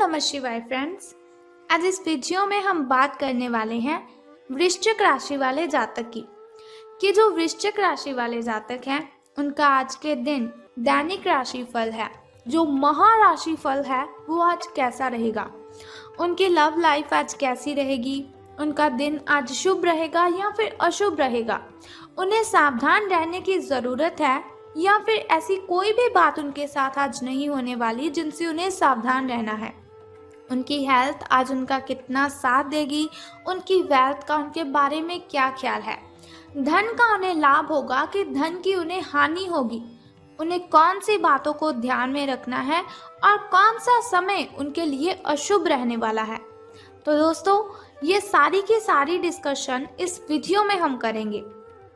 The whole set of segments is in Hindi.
नमः शिवाय फ्रेंड्स। आज इस वीडियो में हम बात करने वाले हैं वृश्चिक राशि वाले जातक की कि जो वृश्चिक राशि वाले जातक हैं उनका आज के दिन दैनिक राशि फल है, जो महाराशि फल है वो आज कैसा रहेगा, उनकी लव लाइफ आज कैसी रहेगी, उनका दिन आज शुभ रहेगा या फिर अशुभ रहेगा, उन्हें सावधान रहने की ज़रूरत है या फिर ऐसी कोई भी बात उनके साथ आज नहीं होने वाली जिनसे उन्हें सावधान रहना है। उनकी हेल्थ आज उनका कितना साथ देगी, उनकी वेल्थ का उनके बारे में क्या ख्याल है, धन का उन्हें लाभ होगा कि धन की उन्हें हानि होगी, उन्हें कौन सी बातों को ध्यान में रखना है और कौन सा समय उनके लिए अशुभ रहने वाला है। तो दोस्तों, ये सारी की सारी डिस्कशन इस वीडियो में हम करेंगे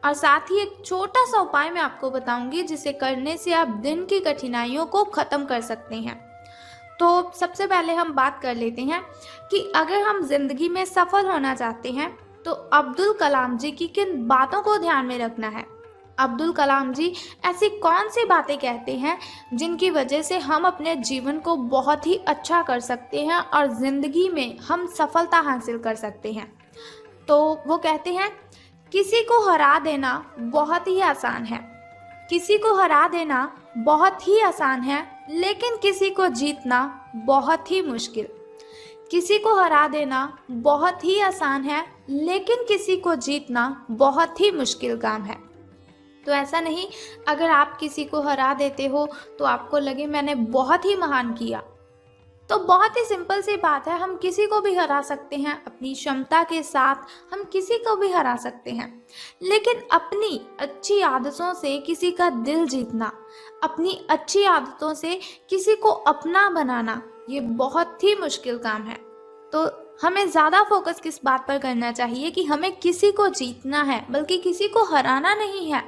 और साथ ही एक छोटा सा उपाय मैं आपको बताऊंगी जिसे करने से आप दिन की कठिनाइयों को ख़त्म कर सकते हैं। तो सबसे पहले हम बात कर लेते हैं कि अगर हम जिंदगी में सफल होना चाहते हैं तो अब्दुल कलाम जी की किन बातों को ध्यान में रखना है। अब्दुल कलाम जी ऐसी कौन सी बातें कहते हैं जिनकी वजह से हम अपने जीवन को बहुत ही अच्छा कर सकते हैं और ज़िंदगी में हम सफलता हासिल कर सकते हैं। तो वो कहते हैं, किसी को हरा देना बहुत ही आसान है, किसी को हरा देना बहुत ही आसान है, लेकिन किसी को जीतना बहुत ही मुश्किल। किसी को हरा देना बहुत ही आसान है, लेकिन किसी को जीतना बहुत ही मुश्किल काम है। तो ऐसा नहीं, अगर आप किसी को हरा देते हो तो आपको लगे मैंने बहुत ही महान किया। तो बहुत ही सिंपल सी बात है, हम किसी को भी हरा सकते हैं, अपनी क्षमता के साथ हम किसी को भी हरा सकते हैं, लेकिन अपनी अच्छी आदतों से किसी का दिल जीतना, अपनी अच्छी आदतों से किसी को अपना बनाना, ये बहुत ही मुश्किल काम है। तो हमें ज़्यादा फोकस किस बात पर करना चाहिए कि हमें किसी को जीतना है, बल्कि किसी को हराना नहीं है।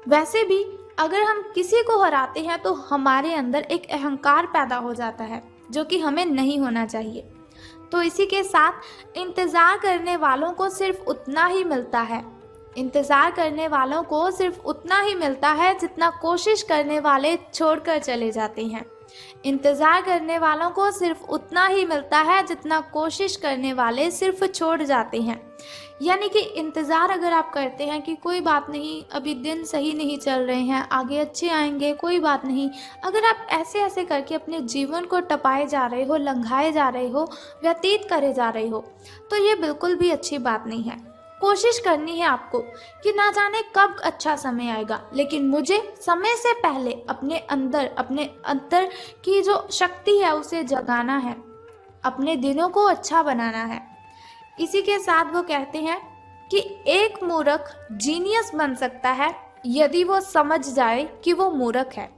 वैसे भी अगर हम किसी को हराते हैं तो हमारे अंदर एक अहंकार पैदा हो जाता है जो कि हमें नहीं होना चाहिए। तो इसी के साथ इंतज़ार करने वालों को सिर्फ उतना ही मिलता है, इंतज़ार करने वालों को सिर्फ उतना ही मिलता है जितना कोशिश करने वाले छोड़कर चले जाते हैं। इंतज़ार करने वालों को सिर्फ उतना ही मिलता है जितना कोशिश करने वाले सिर्फ छोड़ जाते हैं। यानी कि इंतज़ार अगर आप करते हैं कि कोई बात नहीं, अभी दिन सही नहीं चल रहे हैं, आगे अच्छे आएंगे, कोई बात नहीं, अगर आप ऐसे ऐसे करके अपने जीवन को टपाए जा रहे हो, लंघाए जा रहे हो, व्यतीत करे जा रहे हो, तो ये बिल्कुल भी अच्छी बात नहीं है। कोशिश करनी है आपको कि ना जाने कब अच्छा समय आएगा, लेकिन मुझे समय से पहले अपने अंदर की जो शक्ति है उसे जगाना है, अपने दिनों को अच्छा बनाना है। इसी के साथ वो कहते हैं कि एक मूर्ख जीनियस बन सकता है यदि वो समझ जाए कि वो मूर्ख है।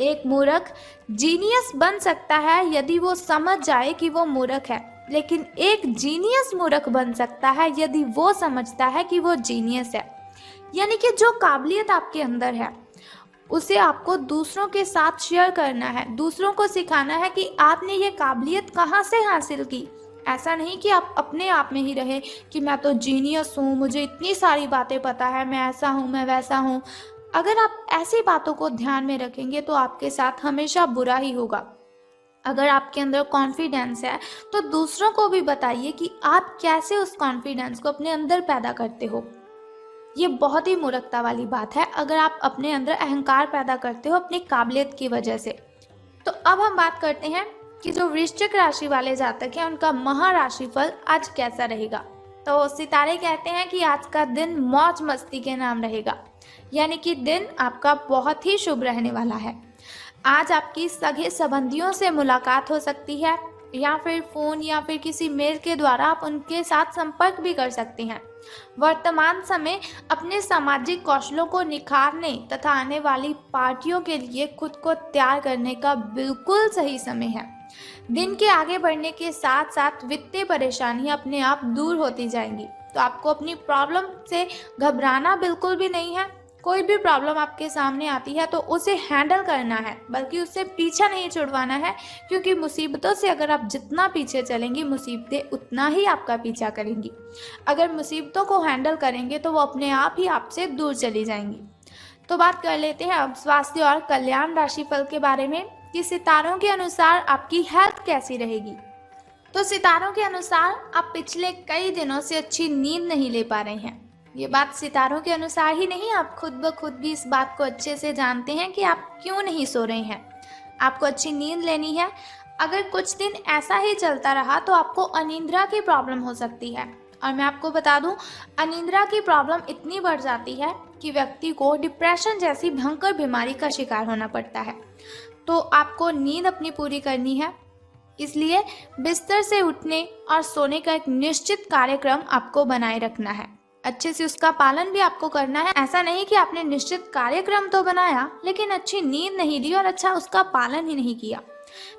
एक मूर्ख जीनियस बन सकता है यदि वो समझ जाए कि वो मूर्ख है, लेकिन एक जीनियस मूर्ख बन सकता है यदि वो समझता है कि वो जीनियस है। यानी कि जो काबिलियत आपके अंदर है उसे आपको दूसरों के साथ शेयर करना है, दूसरों को सिखाना है कि आपने ये काबिलियत कहाँ से हासिल की। ऐसा नहीं कि आप अपने आप में ही रहे कि मैं तो जीनियस हूँ, मुझे इतनी सारी बातें पता है, मैं ऐसा हूँ, मैं वैसा हूँ। अगर आप ऐसी बातों को ध्यान में रखेंगे तो आपके साथ हमेशा बुरा ही होगा। अगर आपके अंदर कॉन्फिडेंस है तो दूसरों को भी बताइए कि आप कैसे उस कॉन्फिडेंस को अपने अंदर पैदा करते हो। ये बहुत ही मूर्खता वाली बात है अगर आप अपने अंदर अहंकार पैदा करते हो अपनी काबिलियत की वजह से। तो अब हम बात करते हैं कि जो वृश्चिक राशि वाले जातक हैं उनका महाराशि फल आज कैसा रहेगा। तो सितारे कहते हैं कि आज का दिन मौज मस्ती के नाम रहेगा, यानी कि दिन आपका बहुत ही शुभ रहने वाला है। आज आपकी सगे संबंधियों से मुलाकात हो सकती है या फिर फ़ोन या फिर किसी मेल के द्वारा आप उनके साथ संपर्क भी कर सकते हैं। वर्तमान समय अपने सामाजिक कौशलों को निखारने तथा आने वाली पार्टियों के लिए खुद को तैयार करने का बिल्कुल सही समय है। दिन के आगे बढ़ने के साथ साथ वित्तीय परेशानियां अपने आप दूर होती जाएंगी। तो आपको अपनी प्रॉब्लम से घबराना बिल्कुल भी नहीं है। कोई भी प्रॉब्लम आपके सामने आती है तो उसे हैंडल करना है, बल्कि उससे पीछा नहीं छुड़वाना है, क्योंकि मुसीबतों से अगर आप जितना पीछे चलेंगी मुसीबतें उतना ही आपका पीछा करेंगी। अगर मुसीबतों को हैंडल करेंगे तो वो अपने आप ही आपसे दूर चली जाएंगी। तो बात कर लेते हैं अब स्वास्थ्य और कल्याण राशिफल के बारे में कि सितारों के अनुसार आपकी हेल्थ कैसी रहेगी। तो सितारों के अनुसार आप पिछले कई दिनों से अच्छी नींद नहीं ले पा रहे हैं। ये बात सितारों के अनुसार ही नहीं, आप खुद ब खुद भी इस बात को अच्छे से जानते हैं कि आप क्यों नहीं सो रहे हैं। आपको अच्छी नींद लेनी है। अगर कुछ दिन ऐसा ही चलता रहा तो आपको अनिद्रा की प्रॉब्लम हो सकती है। और मैं आपको बता दूं, अनिद्रा की प्रॉब्लम इतनी बढ़ जाती है कि व्यक्ति को डिप्रेशन जैसी भयंकर बीमारी का शिकार होना पड़ता है। तो आपको नींद अपनी पूरी करनी है, इसलिए बिस्तर से उठने और सोने का एक निश्चित कार्यक्रम आपको बनाए रखना है। अच्छे से उसका पालन भी आपको करना है। ऐसा नहीं कि आपने निश्चित कार्यक्रम तो बनाया लेकिन अच्छी नींद नहीं ली और अच्छा उसका पालन ही नहीं किया।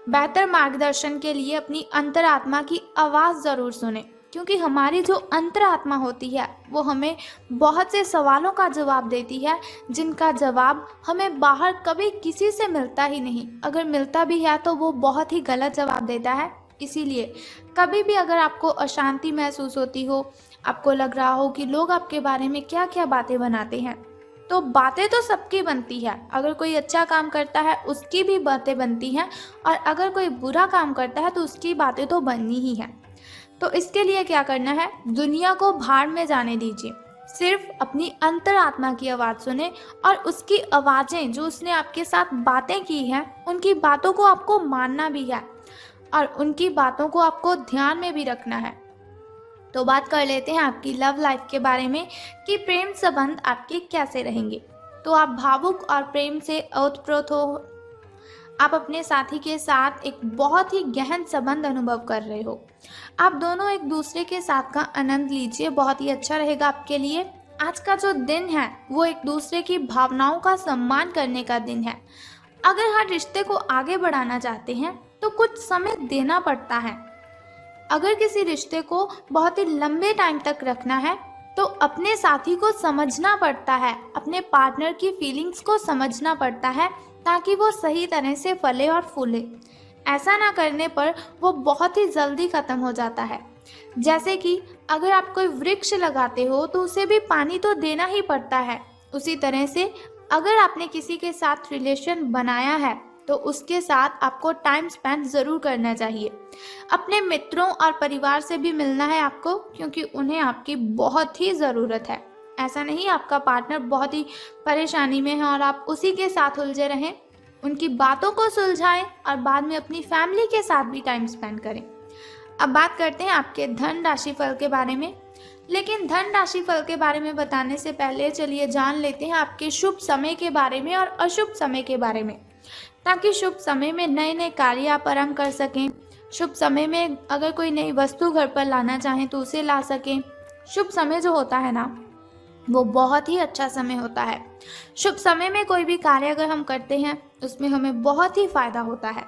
बेहतर मार्गदर्शन के लिए अपनी अंतरात्मा की आवाज़ ज़रूर सुने, क्योंकि हमारी जो अंतरात्मा होती है वो हमें बहुत से सवालों का जवाब देती है, जिनका जवाब हमें बाहर कभी किसी से मिलता ही नहीं। अगर मिलता भी है तो वो बहुत ही गलत जवाब देता है। इसीलिए कभी भी अगर आपको अशांति महसूस होती हो, आपको लग रहा हो कि लोग आपके बारे में क्या क्या बातें बनाते हैं, तो बातें तो सबकी बनती है। अगर कोई अच्छा काम करता है उसकी भी बातें बनती हैं, और अगर कोई बुरा काम करता है तो उसकी बातें तो बननी ही हैं। तो इसके लिए क्या करना है, दुनिया को भाड़ में जाने दीजिए। सिर्फ अपनी अंतरात्मा की आवाज़ सुने और उसकी आवाज़ें जो उसने आपके साथ बातें की हैं उनकी बातों को आपको मानना भी है और उनकी बातों को आपको ध्यान में भी रखना है। तो बात कर लेते हैं आपकी लव लाइफ के बारे में कि प्रेम संबंध आपके कैसे रहेंगे। तो आप भावुक और प्रेम से ओतप्रोत हो। आप अपने साथी के साथ एक बहुत ही गहन संबंध अनुभव कर रहे हो। आप दोनों एक दूसरे के साथ का आनंद लीजिए, बहुत ही अच्छा रहेगा आपके लिए। आज का जो दिन है वो एक दूसरे की भावनाओं का सम्मान करने का दिन है। अगर हर रिश्ते को आगे बढ़ाना चाहते हैं तो कुछ समय देना पड़ता है। अगर किसी रिश्ते को बहुत ही लंबे टाइम तक रखना है तो अपने साथी को समझना पड़ता है, अपने पार्टनर की फीलिंग्स को समझना पड़ता है, ताकि वो सही तरह से फले और फूले। ऐसा ना करने पर वो बहुत ही जल्दी ख़त्म हो जाता है। जैसे कि अगर आप कोई वृक्ष लगाते हो तो उसे भी पानी तो देना ही पड़ता है। उसी तरह से अगर आपने किसी के साथ रिलेशन बनाया है तो उसके साथ आपको टाइम स्पेंड ज़रूर करना चाहिए। अपने मित्रों और परिवार से भी मिलना है आपको, क्योंकि उन्हें आपकी बहुत ही ज़रूरत है। ऐसा नहीं आपका पार्टनर बहुत ही परेशानी में है और आप उसी के साथ उलझे रहें। उनकी बातों को सुलझाएं और बाद में अपनी फैमिली के साथ भी टाइम स्पेंड करें। अब बात करते हैं आपके धन राशि फल के बारे में। लेकिन धन राशि फल के बारे में बताने से पहले चलिए जान लेते हैं आपके शुभ समय के बारे में और अशुभ समय के बारे में, ताकि शुभ समय में नए नए कार्य आप आरंभ कर सकें। शुभ समय में अगर कोई नई वस्तु घर पर लाना चाहें तो उसे ला सकें। शुभ समय जो होता है ना, वो बहुत ही अच्छा समय होता है। शुभ समय में कोई भी कार्य अगर हम करते हैं उसमें हमें बहुत ही फायदा होता है।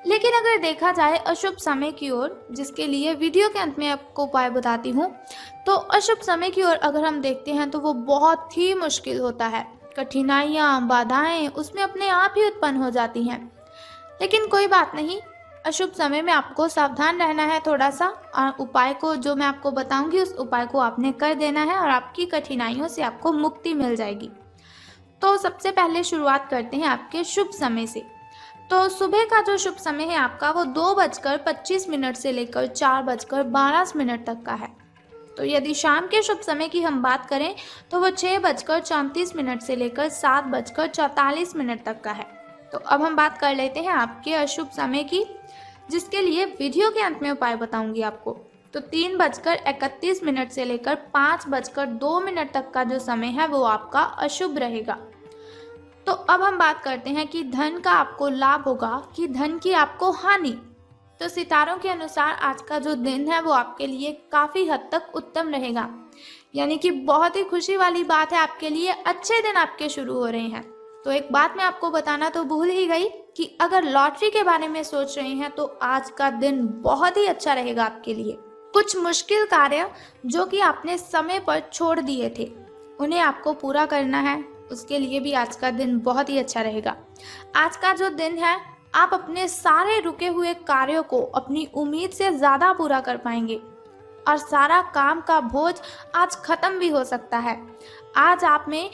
लेकिन अगर देखा जाए अशुभ समय की ओर, जिसके लिए वीडियो के अंत में आपको उपाय बताती हूँ, तो अशुभ समय की ओर अगर हम देखते हैं तो वो बहुत ही मुश्किल होता है। कठिनाइयाँ, बाधाएं उसमें अपने आप ही उत्पन्न हो जाती हैं। लेकिन कोई बात नहीं, अशुभ समय में आपको सावधान रहना है थोड़ा सा, और उपाय को जो मैं आपको बताऊंगी उस उपाय को आपने कर देना है और आपकी कठिनाइयों से आपको मुक्ति मिल जाएगी। तो सबसे पहले शुरुआत करते हैं आपके शुभ समय से। तो सुबह का जो शुभ समय है आपका वो 2:25 से लेकर 4:12 तक का है। तो यदि शाम के शुभ समय की हम बात करें तो वो 6:34 से लेकर 7:44 तक का है। तो अब हम बात कर लेते हैं आपके अशुभ समय की, जिसके लिए वीडियो के अंत में उपाय बताऊंगी आपको। तो 3:31 से लेकर 5:02 तक का जो समय है वो आपका अशुभ रहेगा। तो अब हम बात करते हैं कि धन का आपको लाभ होगा कि धन की आपको हानि। तो सितारों के अनुसार आज का जो दिन है वो आपके लिए काफ़ी हद तक उत्तम रहेगा, यानी कि बहुत ही खुशी वाली बात है आपके लिए। अच्छे दिन आपके शुरू हो रहे हैं। तो एक बात मैं आपको बताना तो भूल ही गई कि अगर लॉटरी के बारे में सोच रहे हैं तो आज का दिन बहुत ही अच्छा रहेगा आपके लिए। कुछ मुश्किल कार्य जो कि आपने समय पर छोड़ दिए थे उन्हें आपको पूरा करना है, उसके लिए भी आज का दिन बहुत ही अच्छा रहेगा। आज का जो दिन है आप अपने सारे रुके हुए कार्यों को अपनी उम्मीद से ज़्यादा पूरा कर पाएंगे और सारा काम का बोझ आज ख़त्म भी हो सकता है। आज आप में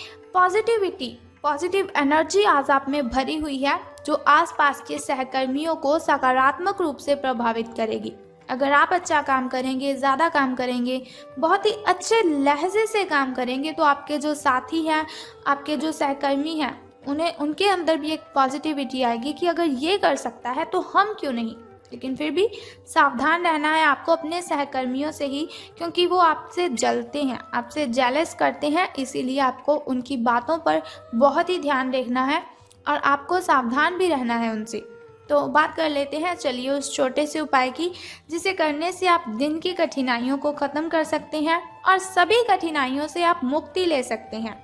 पॉजिटिव एनर्जी आज आप में भरी हुई है, जो आसपास के सहकर्मियों को सकारात्मक रूप से प्रभावित करेगी। अगर आप अच्छा काम करेंगे, ज़्यादा काम करेंगे, बहुत ही अच्छे लहजे से काम करेंगे, तो आपके जो साथी हैं, आपके जो सहकर्मी हैं, उनके अंदर भी एक पॉजिटिविटी आएगी कि अगर ये कर सकता है तो हम क्यों नहीं। लेकिन फिर भी सावधान रहना है आपको अपने सहकर्मियों से ही, क्योंकि वो आपसे जलते हैं, आपसे जेलस करते हैं, इसीलिए आपको उनकी बातों पर बहुत ही ध्यान रखना है और आपको सावधान भी रहना है उनसे। तो बात कर लेते हैं चलिए उस छोटे से उपाय की, जिसे करने से आप दिन की कठिनाइयों को ख़त्म कर सकते हैं और सभी कठिनाइयों से आप मुक्ति ले सकते हैं।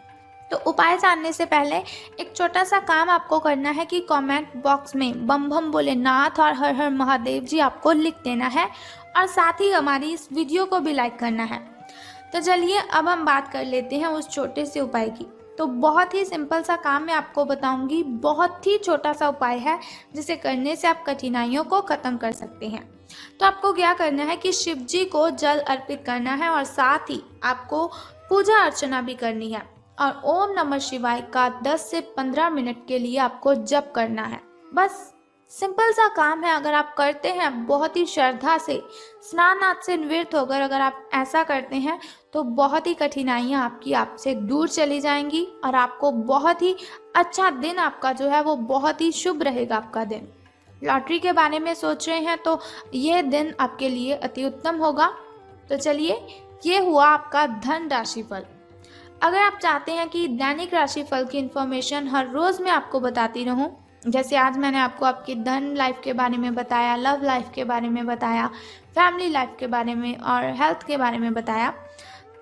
तो उपाय जानने से पहले एक छोटा सा काम आपको करना है कि कमेंट बॉक्स में बम बम भोलेनाथ और हर हर महादेव जी आपको लिख देना है और साथ ही हमारी इस वीडियो को भी लाइक करना है। तो चलिए अब हम बात कर लेते हैं उस छोटे से उपाय की। तो बहुत ही सिंपल सा काम मैं आपको बताऊंगी, बहुत ही छोटा सा उपाय है जिसे करने से आप कठिनाइयों को ख़त्म कर सकते हैं। तो आपको क्या करना है कि शिव जी को जल अर्पित करना है और साथ ही आपको पूजा अर्चना भी करनी है और ओम नमः शिवाय का 10 से 15 मिनट के लिए आपको जप करना है। बस सिंपल सा काम है, अगर आप करते हैं बहुत ही श्रद्धा से, स्नान आदि से निवृत्त होकर अगर आप ऐसा करते हैं तो बहुत ही कठिनाइयाँ आपकी आपसे दूर चली जाएंगी और आपको बहुत ही अच्छा दिन आपका जो है वो बहुत ही शुभ रहेगा आपका दिन। लॉटरी के बारे में सोच रहे हैं तो ये दिन आपके लिए अति उत्तम होगा। तो चलिए ये हुआ आपका धन राशिफल। अगर आप चाहते हैं कि दैनिक राशिफल की इन्फॉर्मेशन हर रोज़ मैं आपको बताती रहूं, जैसे आज मैंने आपको आपकी धन लाइफ के बारे में बताया, लव लाइफ के बारे में बताया, फैमिली लाइफ के बारे में और हेल्थ के बारे में बताया,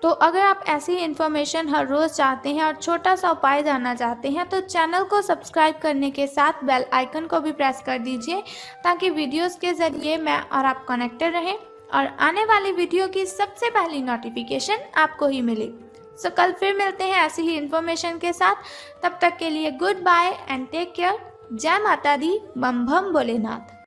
तो अगर आप ऐसी इन्फॉर्मेशन हर रोज़ चाहते हैं और छोटा सा उपाय जानना चाहते हैं तो चैनल को सब्सक्राइब करने के साथ बेल आइकन को भी प्रेस कर दीजिए, ताकि वीडियोज़ के ज़रिए मैं और आप कनेक्टेड रहें और आने वाली वीडियो की सबसे पहली नोटिफिकेशन आपको ही मिले। सो कल फिर मिलते हैं ऐसी ही इन्फॉर्मेशन के साथ। तब तक के लिए good bye and take care. जय माता दी, बम बम भोलेनाथ।